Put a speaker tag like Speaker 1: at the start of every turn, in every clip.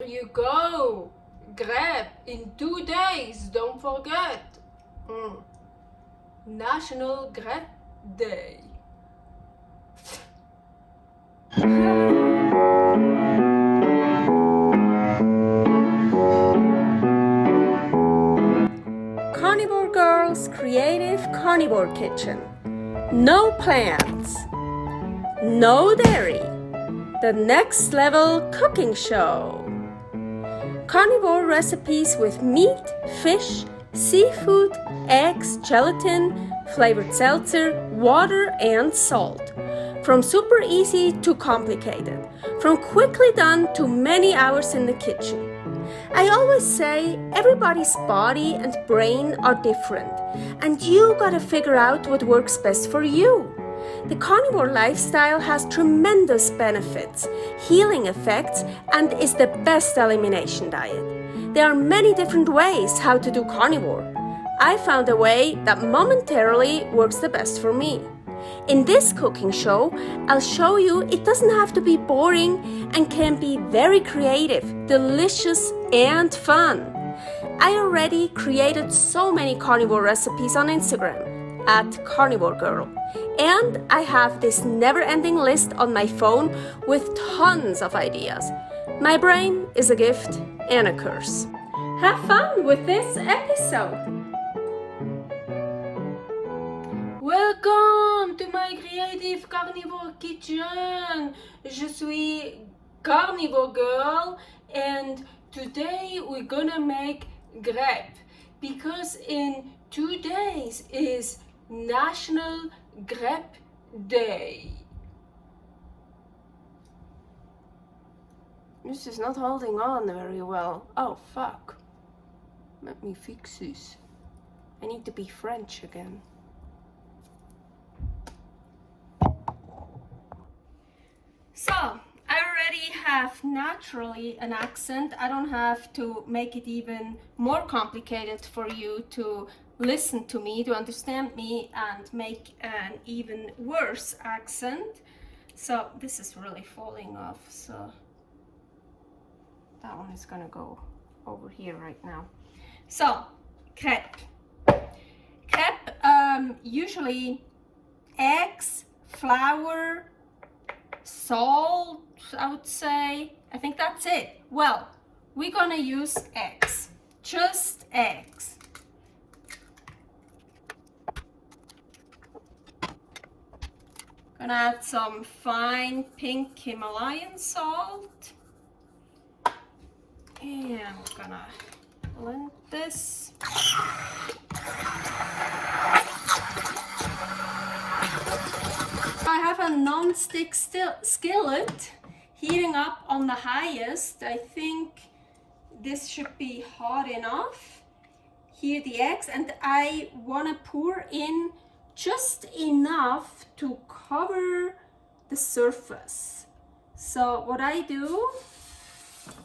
Speaker 1: you go. Crêpes in 2 days, don't forget. National Crêpe Day.
Speaker 2: Carnivore Girl's Creative Carnivore Kitchen. No plants, no dairy. The next level cooking show. Carnivore recipes with meat, fish, seafood, eggs, gelatin, flavored seltzer, water, and salt. From super easy to complicated. From quickly done to many hours in the kitchen. I always say everybody's body and brain are different, and you gotta figure out what works best for you. The carnivore lifestyle has tremendous benefits, healing effects, and is the best elimination diet. There are many different ways how to do carnivore. I found a way that momentarily works the best for me. In this cooking show, I'll show you it doesn't have to be boring and can be very creative, delicious, and fun. I already created so many carnivore recipes on Instagram @karnivorgirl, and I have this never-ending list on my phone with tons of ideas. My brain is a gift and a curse. Have fun with this episode!
Speaker 1: Welcome to my creative carnivore kitchen. Je suis Carnivore Girl, and today we're gonna make crêpes because in 2 days is National Crêpe Day. This is not holding on very well. Oh fuck. Let me fix this. I need to be French again.
Speaker 2: So, I already have naturally an accent. I don't have to make it even more complicated for you to listen to me, to understand me, and make an even worse accent. So, this is really falling off, so that one is gonna go over here right now. So, crêpe. Crêpe, usually eggs, flour, salt, I would say. I think that's it. Well, we're gonna use eggs, just eggs. Gonna add some fine pink Himalayan salt. And I'm gonna blend this. I have a non-stick skillet heating up on the highest. I think this should be hot enough. Here the eggs, and I want to pour in just enough to cover the surface. So what I do,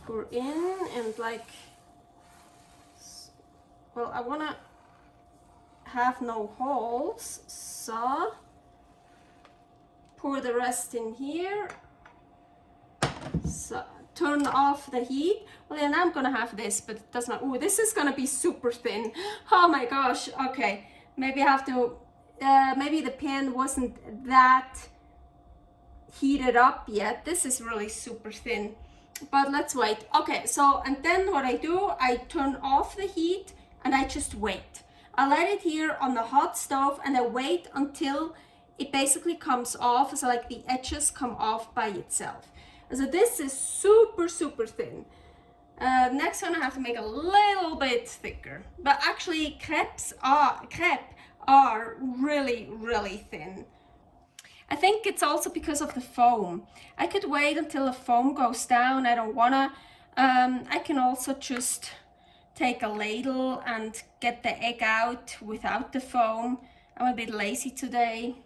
Speaker 2: pour in and like, well, I want to have no holes, so pour the rest in here. So turn off the heat. Well, and I'm gonna have this, but it does not. Oh, this is gonna be super thin. Oh my gosh. Okay, maybe I have to. Maybe the pan wasn't that heated up yet. This is really super thin, but let's wait. Okay, so and then what I do, I turn off the heat and I just wait. I let it here on the hot stove and I wait until it basically comes off, so like the edges come off by itself. So this is super thin. Next one I have to make a little bit thicker, but actually crêpes are really thin. I think it's also because of the foam. I could wait until the foam goes down. I don't wanna. I can also just take a ladle and get the egg out without the foam. I'm a bit lazy today.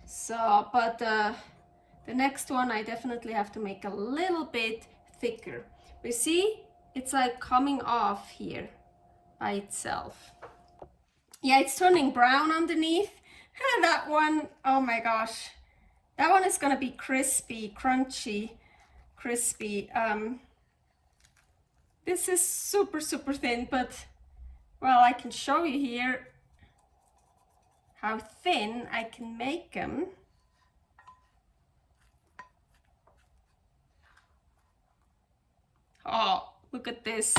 Speaker 2: So, but the next one I definitely have to make a little bit thicker. But see, it's like coming off here by itself. Yeah, it's turning brown underneath. And that one, oh my gosh, that one is gonna be crispy, crunchy, crispy. This is super, super thin, but well, I can show you here how thin I can make them. Oh, look at this.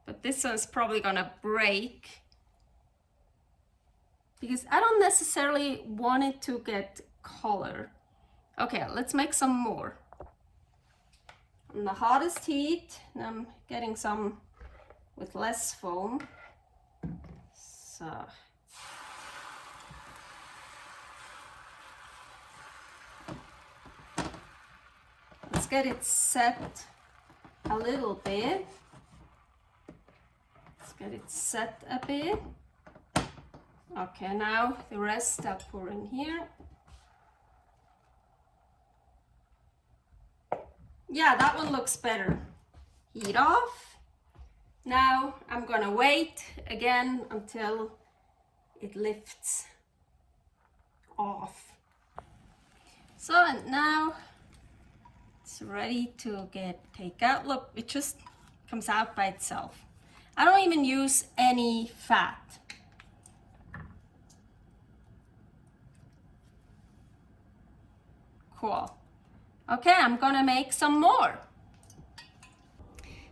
Speaker 2: But this one's probably gonna break because I don't necessarily want it to get color. Okay, let's make some more. On the hottest heat, and I'm getting some with less foam. So let's get it set a little bit. Let's get it set a bit. Okay, now the rest I'll pour in here. Yeah, that one looks better. Heat off. Now I'm gonna wait again until it lifts off. So, and now it's ready to take out. Look, it just comes out by itself. I don't even use any fat. Cool. Okay, I'm gonna make some more.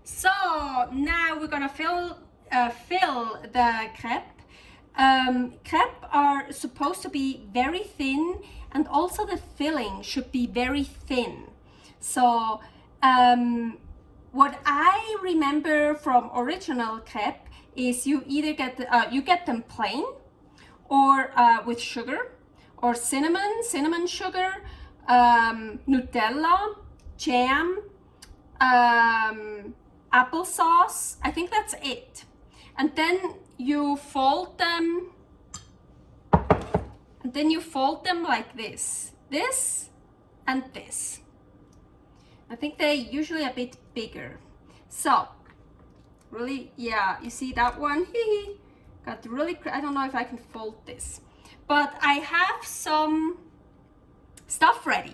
Speaker 2: So now we're gonna fill the crepe. Crepe are supposed to be very thin, and also the filling should be very thin. So what I remember from original crepe is you either get them plain, or with sugar, or cinnamon sugar, Nutella, jam, applesauce. I think that's it. And then you fold them, like this and this. I think they're usually a bit bigger. So really, yeah, you see that one? Got really, I don't know if I can fold this, but I have some stuff ready.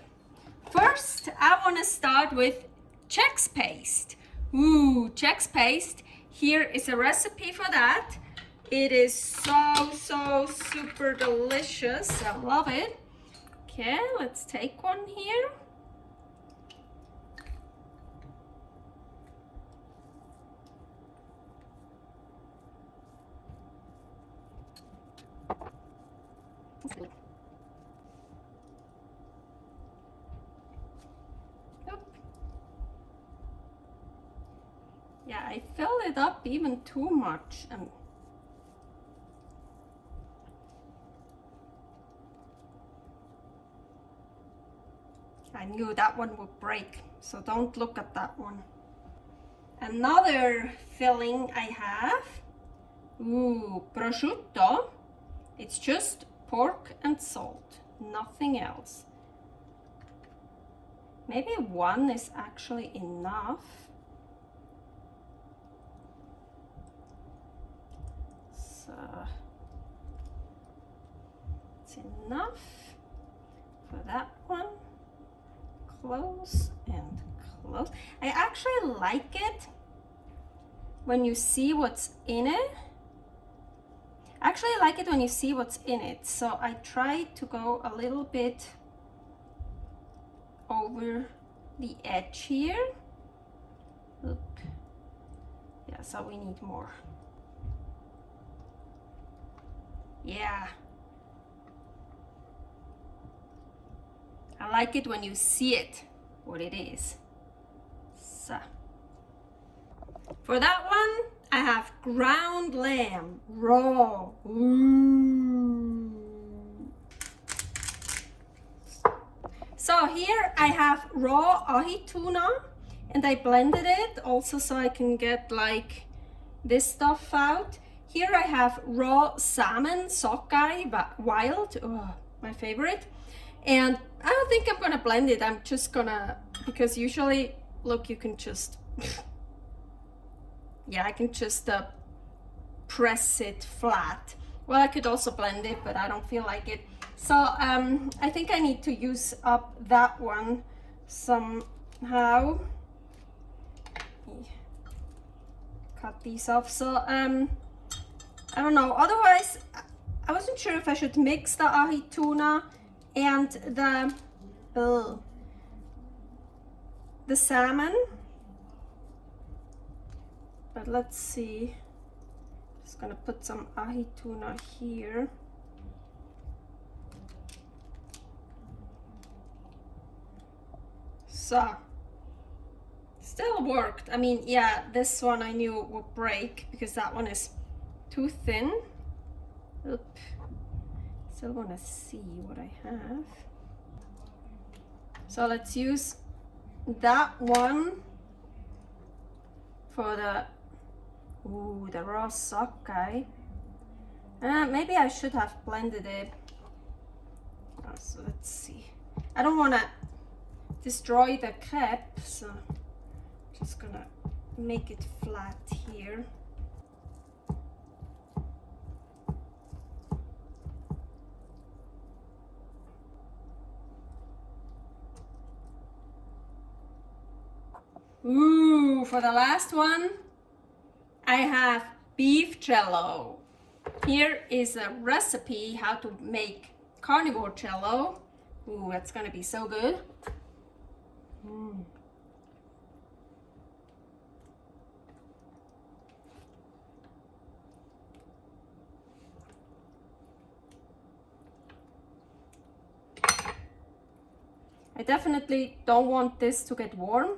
Speaker 2: First, I want to start with JEggs paste. Ooh, JEggs paste. Here is a recipe for that. It is so super delicious. I love it. Okay, let's take one here. Yeah, I filled it up even too much. I knew that one would break, so don't look at that one. Another filling I have, ooh, prosciutto. It's just pork and salt, nothing else. Maybe one is actually enough. So it's enough for that one. Close and close. I actually like it when you see what's in it. So I try to go a little bit over the edge here. Look. Yeah, so we need more. Yeah. I like it when you see it, what it is. So, for that one, I have ground lamb, raw. Ooh. So here I have raw ahi tuna, and I blended it also so I can get like this stuff out. Here I have raw salmon, sockeye, wild, oh, my favorite. And I don't think I'm gonna blend it. I'm just gonna, because usually, look, you can just, yeah, I can just press it flat. Well, I could also blend it, but I don't feel like it. So I think I need to use up that one somehow. cut these off. So I don't know. Otherwise, I wasn't sure if I should mix the ahi tuna and the salmon. But let's see. Just gonna put some ahi tuna here. So, still worked. I mean, yeah, this one I knew would break because that one is too thin. Oop. Still wanna see what I have. So let's use that one for the raw sockeye. Maybe I should have blended it. So let's see. I don't wanna destroy the crepe, so I'm just gonna make it flat here. Ooh, for the last one, I have beef jello. Here is a recipe how to make carnivore jello. Ooh, that's gonna be so good. I definitely don't want this to get warm,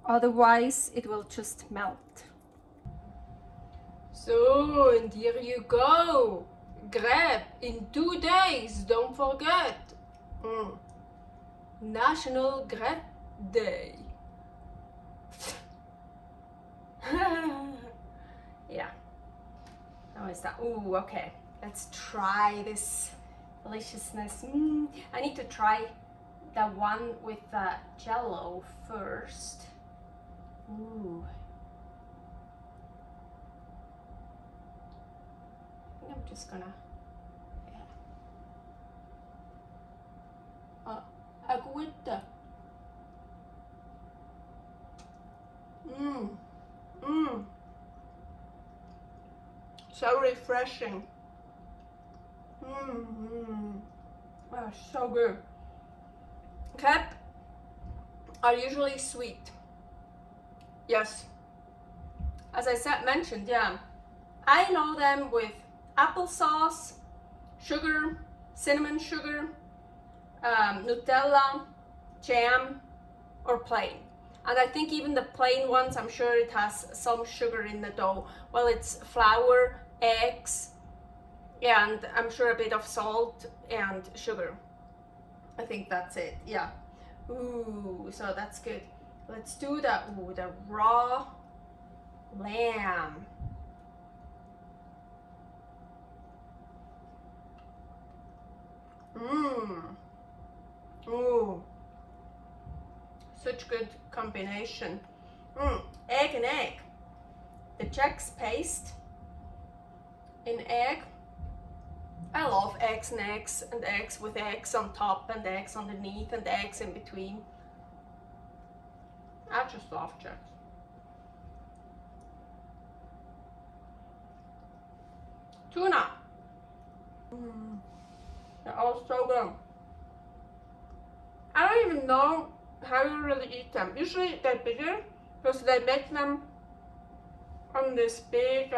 Speaker 2: otherwise it will just melt. So, and here you go. Crêpes in 2 days, don't forget. National Crêpe Day. Yeah. How is that? Ooh, okay. Let's try this deliciousness. I need to try the one with the Jello first. Ooh. I think I'm just gonna. Aguita. So refreshing. Oh, so good. Crêpes are usually sweet. Yes. As I mentioned, yeah. I know them with applesauce, sugar, cinnamon sugar, Nutella, jam, or plain. And I think even the plain ones, I'm sure it has some sugar in the dough. Well, it's flour, eggs, and I'm sure a bit of salt and sugar. I think that's it, yeah. Ooh, so that's good. Let's do the raw lamb. Ooh, such good combination. Egg and egg. The JEggs paste in egg. I love eggs and eggs and eggs with eggs on top and eggs underneath and eggs in between. I just love JEggs. Tuna. They're all so good. I don't even know how you really eat them. Usually they're bigger because they make them on this big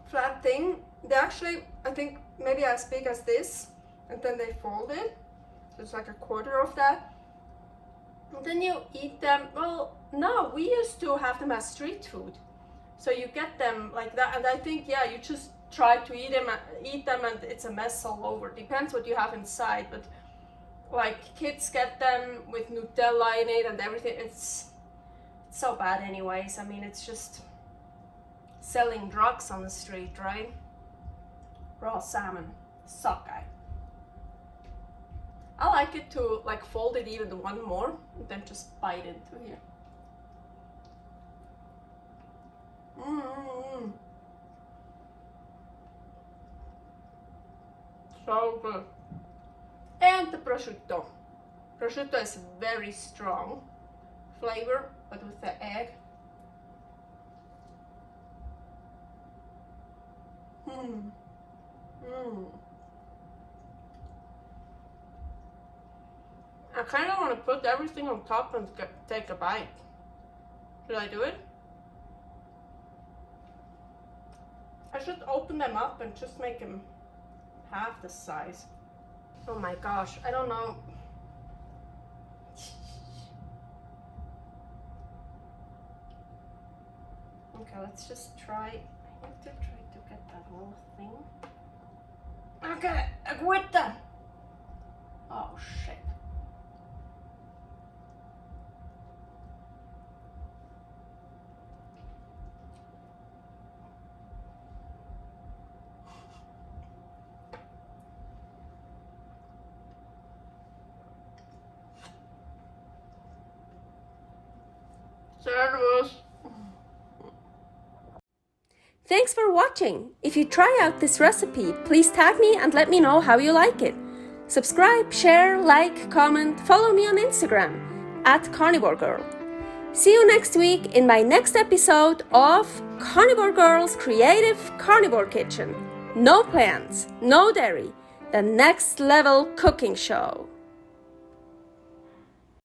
Speaker 2: flat thing. They actually, I think, maybe as big as this, and then they fold it. So it's like a quarter of that. And then you eat them. Well, no, we used to have them as street food. So you get them like that, and I think, yeah, you just try to eat them and it's a mess all over. Depends what you have inside, but like kids get them with Nutella in it and everything. It's so bad anyways. I mean, it's just selling drugs on the street, right? Raw salmon, sockeye. I like it to like fold it even one more and then just bite into here. So good. And the prosciutto. Prosciutto is very strong flavor, but with the egg.
Speaker 1: I kind of want to put everything on top and take a bite. Should I do it? I should open them up and just make them half the size. Oh my gosh, I don't know. Okay, let's just try. I have to try to get that whole thing. Okay, aguanta. Oh shit. Servus.
Speaker 2: Thanks for watching. If you try out this recipe, please tag me and let me know how you like it. Subscribe, share, like, comment, follow me on Instagram @karnivorgirl. See you next week in my next episode of Carnivore Girl's Creative Carnivore Kitchen. No plants, no dairy, the next level cooking show.